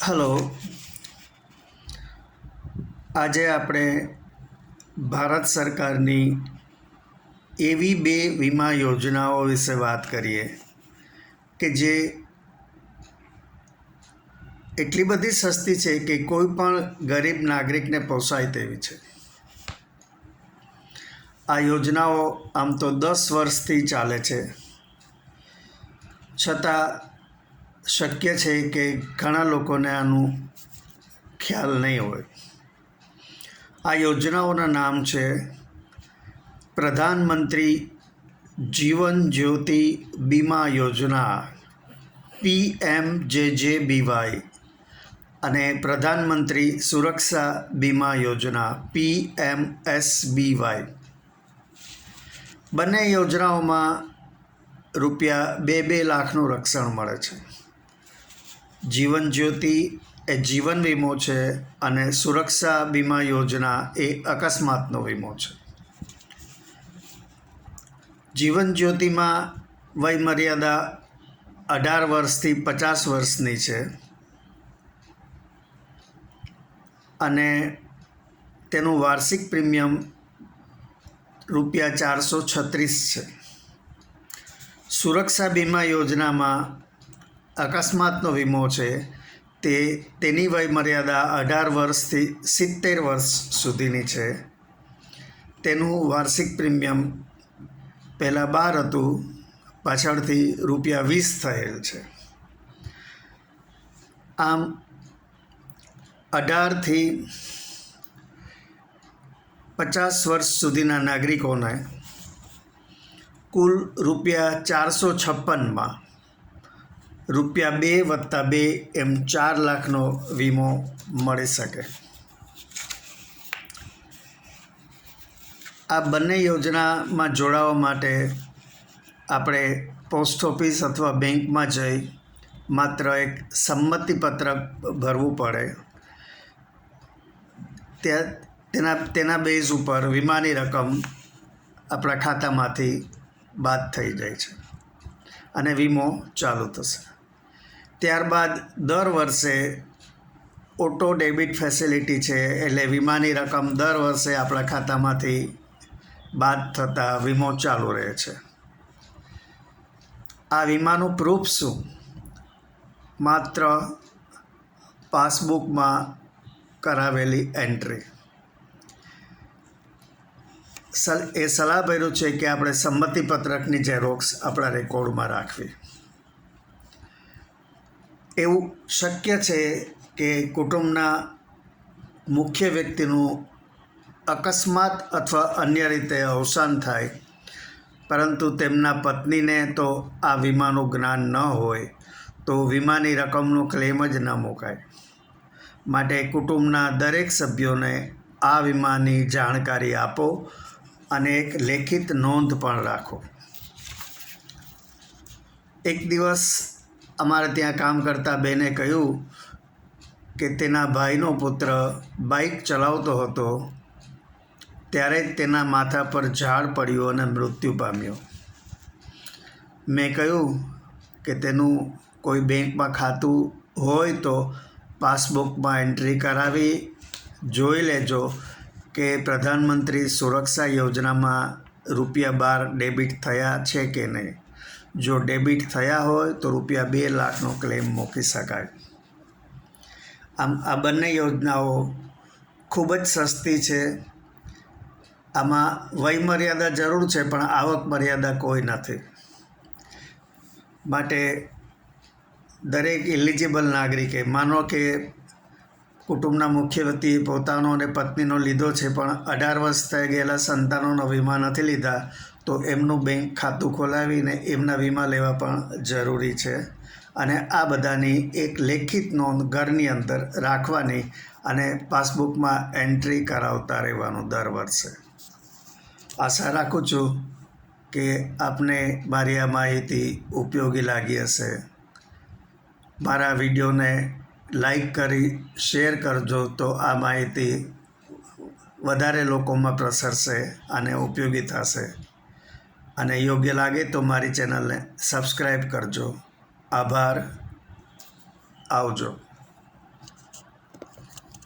Hello, આજે આપણે ભારત સરકારની એવી બે વીમા યોજનાઓ વિશે વાત કરીએ કે જે એટલી બધી સસ્તી છે કે કોઈ પણ ગરીબ નાગરિકને પોસાય તેવી છે. આ યોજનાઓ આમ તો 10 વર્ષથી ચાલે છે, છતાં શક્ય છે કે ઘણા લોકોને આનું ખ્યાલ નહીં હોય. આ યોજનાઓના નામ છે પ્રધાનમંત્રી જીવન જ્યોતિ બીમા યોજના PMJJBY અને પ્રધાનમંત્રી સુરક્ષા બીમા યોજના PMSBY. બંને યોજનાઓમાં ₹2 લાખનું રક્ષણ મળે છે. જીવન જ્યોતિ એ જીવન વીમો છે અને સુરક્ષા બીમા યોજના એ અકસ્માતનો વીમો છે. જીવન જ્યોતિમાં વયમર્યાદા 18 વર્ષથી 50 વર્ષની છે અને તેનું વાર્ષિક પ્રીમિયમ ₹436 છે. સુરક્ષા બીમા યોજનામાં અકસ્માતનો વીમો છે, તેની વયમર્યાદા 18 વર્ષથી 70 વર્ષ સુધીની છે. તેનું વાર્ષિક પ્રીમિયમ પહેલાં 12 હતું, પાછળથી ₹20 થયેલ છે. આમ 18થી 50 વર્ષ સુધીના નાગરિકોને કુલ ₹456માં ₹2 + 2 એમ 4 લાખનો વીમો મળી શકે. આ બંને યોજનામાં જોડાવા માટે આપણે પોસ્ટ ઓફિસ અથવા બેંકમાં જઈ માત્ર એક સંમતિપત્રક ભરવું પડે. તેના બેઝ ઉપર વીમાની રકમ આપણા ખાતામાંથી બાદ થઈ જાય છે અને વીમો ચાલુ થશે. ત્યારબાદ દર વર્ષે ઓટો ડેબિટ ફેસિલિટી છે, એટલે વીમાની રકમ દર વર્ષે આપણા ખાતામાંથી બાદ થતાં વીમો ચાલુ રહે છે. આ વીમાનું પ્રૂફ શું? માત્ર પાસબુકમાં કરાવેલી એન્ટ્રી. એ સલાહભર્યું છે કે આપણે સંમતિપત્રકની ઝેરોક્ષ આપણા રેકોર્ડમાં રાખવી. એવું શક્ય છે કે કુટુંબના મુખ્ય વ્યક્તિનું અકસ્માત અથવા અન્ય રીતે અવસાન થાય, પરંતુ તેમના પત્નીને તો આ વીમાનું જ્ઞાન ન હોય, તો વીમાની રકમનું ક્લેમ જ ન મુકાય. માટે કુટુંબના દરેક સભ્યોને આ વીમાની જાણકારી આપો અને એક લેખિત નોંધ પણ રાખો. એક દિવસ અમારે ત્યાં કામ કરતા બેને કહ્યું કે તેના ભાઈનો પુત્ર બાઇક ચલાવતો હતો, ત્યારે જ તેના માથા પર ઝાડ પડ્યું અને મૃત્યુ પામ્યો. મેં કહ્યું કે તેનું કોઈ બેંકમાં ખાતું હોય તો પાસબુકમાં એન્ટ્રી કરાવી જોઈ લેજો કે પ્રધાનમંત્રી સુરક્ષા યોજનામાં ₹12 ડેબિટ થયા છે કે નહીં. જો ડેબિટ થયા હોય તો ₹2 લાખનો ક્લેમ મૂકી શકાય. આમ આ બંને યોજનાઓ ખૂબ જ સસ્તી છે. આમાં વયમર્યાદા જરૂર છે, પણ આવક મર્યાદા કોઈ નથી. માટે દરેક એલિજિબલ નાગરિકે, માનો કે કુટુંબના મુખ્ય વ્યક્તિએ પોતાનો અને પત્નીનો લીધો છે, પણ 18 વર્ષ થઈ ગયેલા સંતાનોનો વીમા નથી લીધા, તો એમનું બેંક ખાતું ખોલાવીને એમના વીમા લેવા પણ જરૂરી છે. અને આ બધાની એક લેખિત નોંધ ઘરની અંદર રાખવાની અને પાસબુકમાં એન્ટ્રી કરાવતા રહેવાનું દર વર્ષે. આશા રાખું છું કે આપને મારી આ માહિતી ઉપયોગી લાગી હશે. મારા વિડીયોને લાઈક કરી શેર કરજો, તો આ માહિતી વધારે લોકોમાં પ્રસરશે અને ઉપયોગી થશે. અને યોગ્ય લાગે તો મારી ચેનલને સબસ્ક્રાઈબ કરજો. આભાર. આવજો.